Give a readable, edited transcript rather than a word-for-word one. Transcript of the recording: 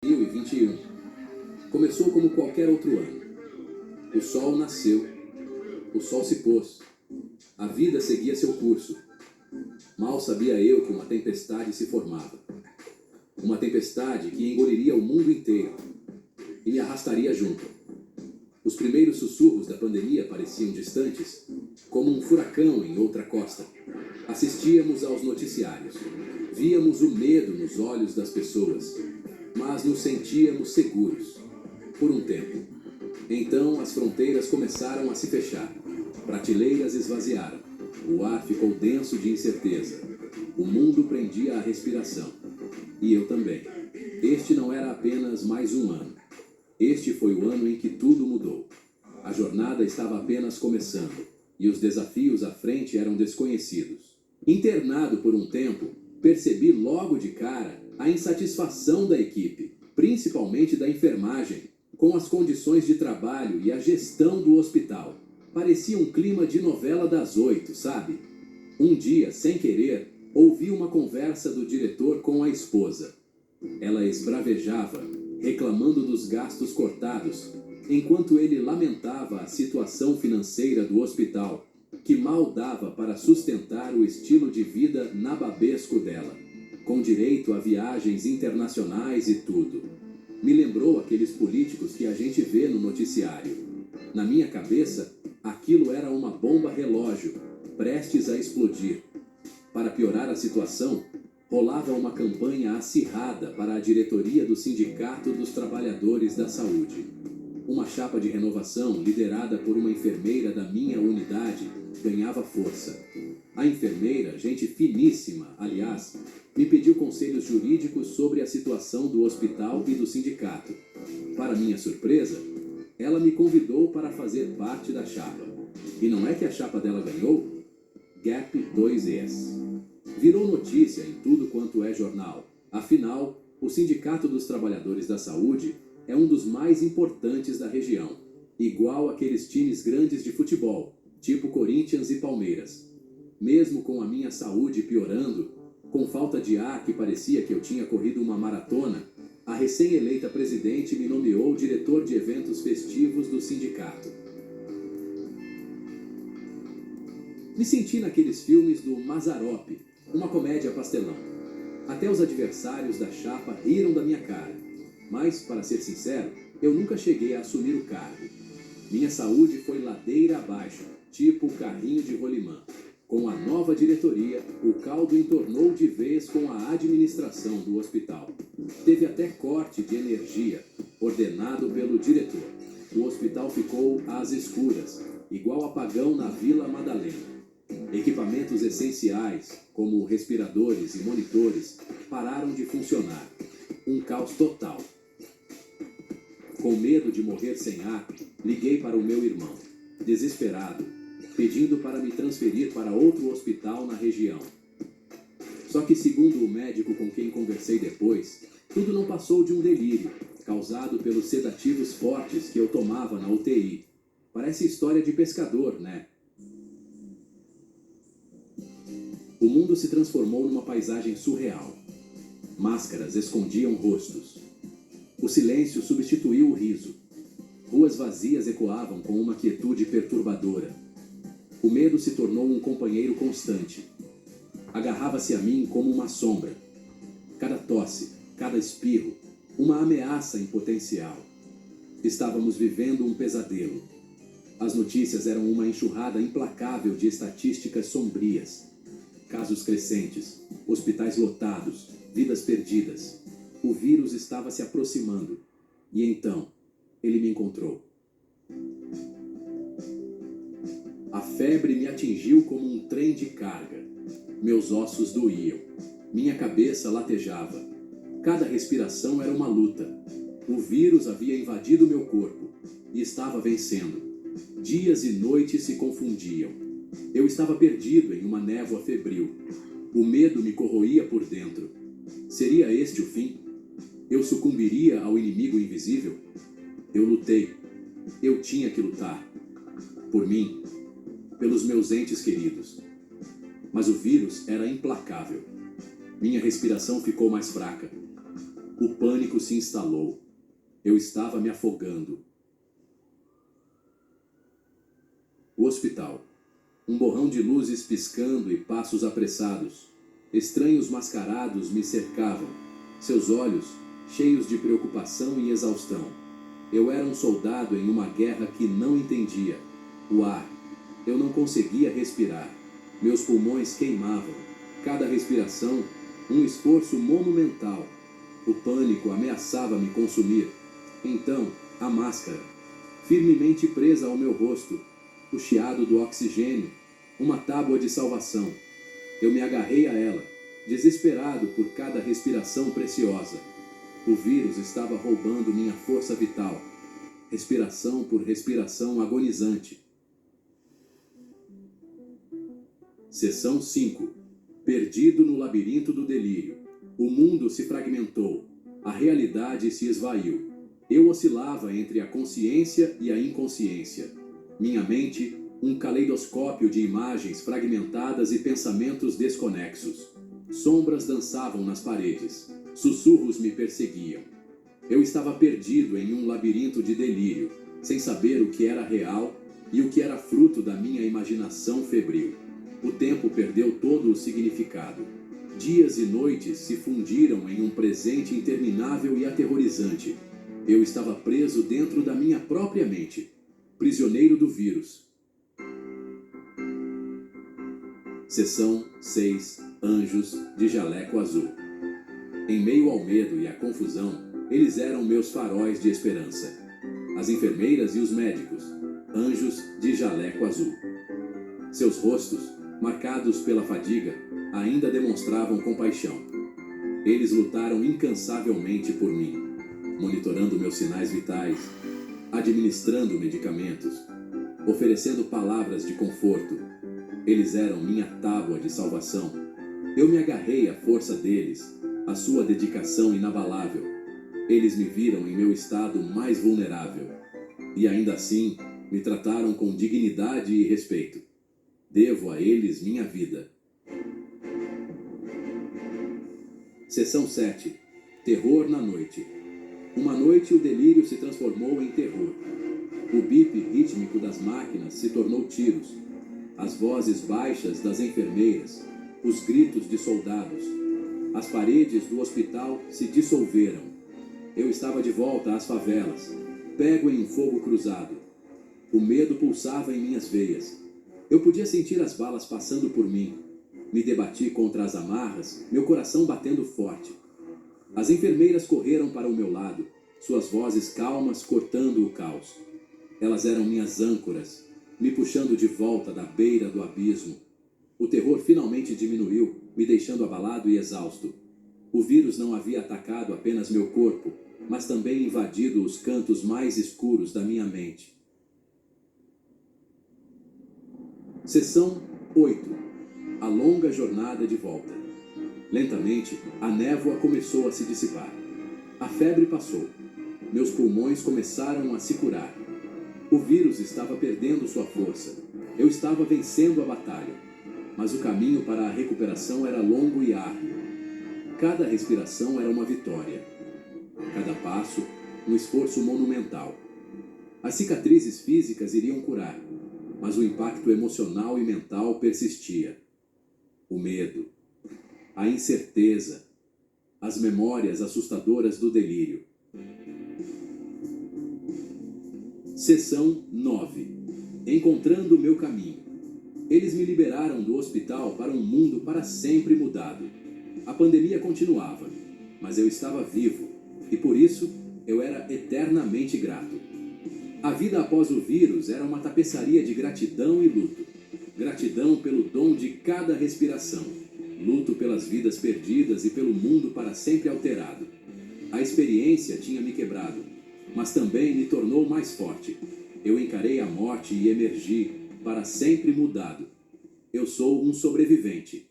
2021. Começou como qualquer outro ano. O sol nasceu, o sol se pôs. A vida seguia seu curso. Mal sabia eu que uma tempestade se formava. Uma tempestade que engoliria o mundo inteiro e me arrastaria junto. Os primeiros sussurros da pandemia pareciam distantes, como um furacão em outra costa. Assistíamos aos noticiários. Víamos o medo nos olhos das pessoas, mas nos sentíamos seguros, por um tempo. Então as fronteiras começaram a se fechar. Prateleiras esvaziaram. O ar ficou denso de incerteza. O mundo prendia a respiração. E eu também. Este não era apenas mais um ano. Este foi o ano em que tudo mudou. A jornada estava apenas começando, e os desafios à frente eram desconhecidos. Internado por um tempo, percebi logo de cara a insatisfação da equipe, principalmente da enfermagem, com as condições de trabalho e a gestão do hospital. Parecia um clima de novela das 8, sabe? Um dia, sem querer, ouvi uma conversa do diretor com a esposa. Ela esbravejava, reclamando dos gastos cortados, enquanto ele lamentava a situação financeira do hospital, que mal dava para sustentar o estilo de vida nababesco dela, com direito a viagens internacionais e tudo. Me lembrou aqueles políticos que a gente vê no noticiário. Na minha cabeça, aquilo era uma bomba relógio, prestes a explodir. Para piorar a situação, rolava uma campanha acirrada para a diretoria do Sindicato dos Trabalhadores da Saúde. Uma chapa de renovação, liderada por uma enfermeira da minha unidade, ganhava força. A enfermeira, gente finíssima, aliás, me pediu conselhos jurídicos sobre a situação do hospital e do sindicato. Para minha surpresa, ela me convidou para fazer parte da chapa. E não é que a chapa dela ganhou? GAP 2Es. Virou notícia em tudo quanto é jornal. Afinal, o Sindicato dos Trabalhadores da Saúde é um dos mais importantes da região, igual aqueles times grandes de futebol, tipo Corinthians e Palmeiras. Mesmo com a minha saúde piorando, com falta de ar que parecia que eu tinha corrido uma maratona, a recém-eleita presidente me nomeou diretor de eventos festivos do sindicato. Me senti naqueles filmes do Mazzaropi, uma comédia pastelão. Até os adversários da chapa riram da minha cara. Mas, para ser sincero, eu nunca cheguei a assumir o cargo. Minha saúde foi ladeira abaixo, tipo carrinho de rolimã. Com a nova diretoria, o caldo entornou de vez com a administração do hospital. Teve até corte de energia, ordenado pelo diretor. O hospital ficou às escuras, igual apagão na Vila Madalena. Equipamentos essenciais, como respiradores e monitores, pararam de funcionar. Um caos total. Com medo de morrer sem ar, liguei para o meu irmão, desesperado, pedindo para me transferir para outro hospital na região. Só que, segundo o médico com quem conversei depois, tudo não passou de um delírio, causado pelos sedativos fortes que eu tomava na UTI. Parece história de pescador, né? O mundo se transformou numa paisagem surreal. Máscaras escondiam rostos. O silêncio substituiu o riso. Ruas vazias ecoavam com uma quietude perturbadora. O medo se tornou um companheiro constante. Agarrava-se a mim como uma sombra. Cada tosse, cada espirro, uma ameaça em potencial. Estávamos vivendo um pesadelo. As notícias eram uma enxurrada implacável de estatísticas sombrias. Casos crescentes, hospitais lotados, vidas perdidas. O vírus estava se aproximando. E então, ele me encontrou. A febre me atingiu como um trem de carga. Meus ossos doíam. Minha cabeça latejava. Cada respiração era uma luta. O vírus havia invadido meu corpo e estava vencendo. Dias e noites se confundiam. Eu estava perdido em uma névoa febril. O medo me corroía por dentro. Seria este o fim? Eu sucumbiria ao inimigo invisível? Eu lutei. Eu tinha que lutar. Por mim. Pelos meus entes queridos. Mas o vírus era implacável. Minha respiração ficou mais fraca. O pânico se instalou. Eu estava me afogando. O hospital. Um borrão de luzes piscando e passos apressados. Estranhos mascarados me cercavam. Seus olhos cheios de preocupação e exaustão. Eu era um soldado em uma guerra que não entendia. O ar. Eu não conseguia respirar. Meus pulmões queimavam. Cada respiração, um esforço monumental. O pânico ameaçava me consumir. Então, a máscara, firmemente presa ao meu rosto, o chiado do oxigênio, uma tábua de salvação. Eu me agarrei a ela, desesperado por cada respiração preciosa. O vírus estava roubando minha força vital, respiração por respiração agonizante. Seção 5. Perdido no labirinto do delírio. O mundo se fragmentou. A realidade se esvaiu. Eu oscilava entre a consciência e a inconsciência. Minha mente, um caleidoscópio de imagens fragmentadas e pensamentos desconexos. Sombras dançavam nas paredes. Sussurros me perseguiam. Eu estava perdido em um labirinto de delírio, sem saber o que era real e o que era fruto da minha imaginação febril. O tempo perdeu todo o significado. Dias e noites se fundiram em um presente interminável e aterrorizante. Eu estava preso dentro da minha própria mente, prisioneiro do vírus. Seção 6. Anjos de jaleco azul. Em meio ao medo e à confusão, eles eram meus faróis de esperança. As enfermeiras e os médicos, anjos de jaleco azul. Seus rostos, marcados pela fadiga, ainda demonstravam compaixão. Eles lutaram incansavelmente por mim, monitorando meus sinais vitais, administrando medicamentos, oferecendo palavras de conforto. Eles eram minha tábua de salvação. Eu me agarrei à força deles, à sua dedicação inabalável. Eles me viram em meu estado mais vulnerável. E ainda assim, me trataram com dignidade e respeito. Devo a eles minha vida. Seção 7. Terror na noite. Uma noite o delírio se transformou em terror. O bip rítmico das máquinas se tornou tiros. As vozes baixas das enfermeiras, os gritos de soldados. As paredes do hospital se dissolveram. Eu estava de volta às favelas, pego em um fogo cruzado. O medo pulsava em minhas veias. Eu podia sentir as balas passando por mim. Me debati contra as amarras, meu coração batendo forte. As enfermeiras correram para o meu lado, suas vozes calmas cortando o caos. Elas eram minhas âncoras, me puxando de volta da beira do abismo. O terror finalmente diminuiu, me deixando abalado e exausto. O vírus não havia atacado apenas meu corpo, mas também invadido os cantos mais escuros da minha mente. Seção 8. A longa jornada de volta. Lentamente, a névoa começou a se dissipar. A febre passou. Meus pulmões começaram a se curar. O vírus estava perdendo sua força. Eu estava vencendo a batalha. Mas o caminho para a recuperação era longo e árduo. Cada respiração era uma vitória. Cada passo, um esforço monumental. As cicatrizes físicas iriam curar, mas o impacto emocional e mental persistia. O medo, a incerteza, as memórias assustadoras do delírio. Seção 9. Encontrando o meu caminho. Eles me liberaram do hospital para um mundo para sempre mudado. A pandemia continuava, mas eu estava vivo, e por isso eu era eternamente grato. A vida após o vírus era uma tapeçaria de gratidão e luto. Gratidão pelo dom de cada respiração. Luto pelas vidas perdidas e pelo mundo para sempre alterado. A experiência tinha me quebrado, mas também me tornou mais forte. Eu encarei a morte e emergi, para sempre mudado. Eu sou um sobrevivente.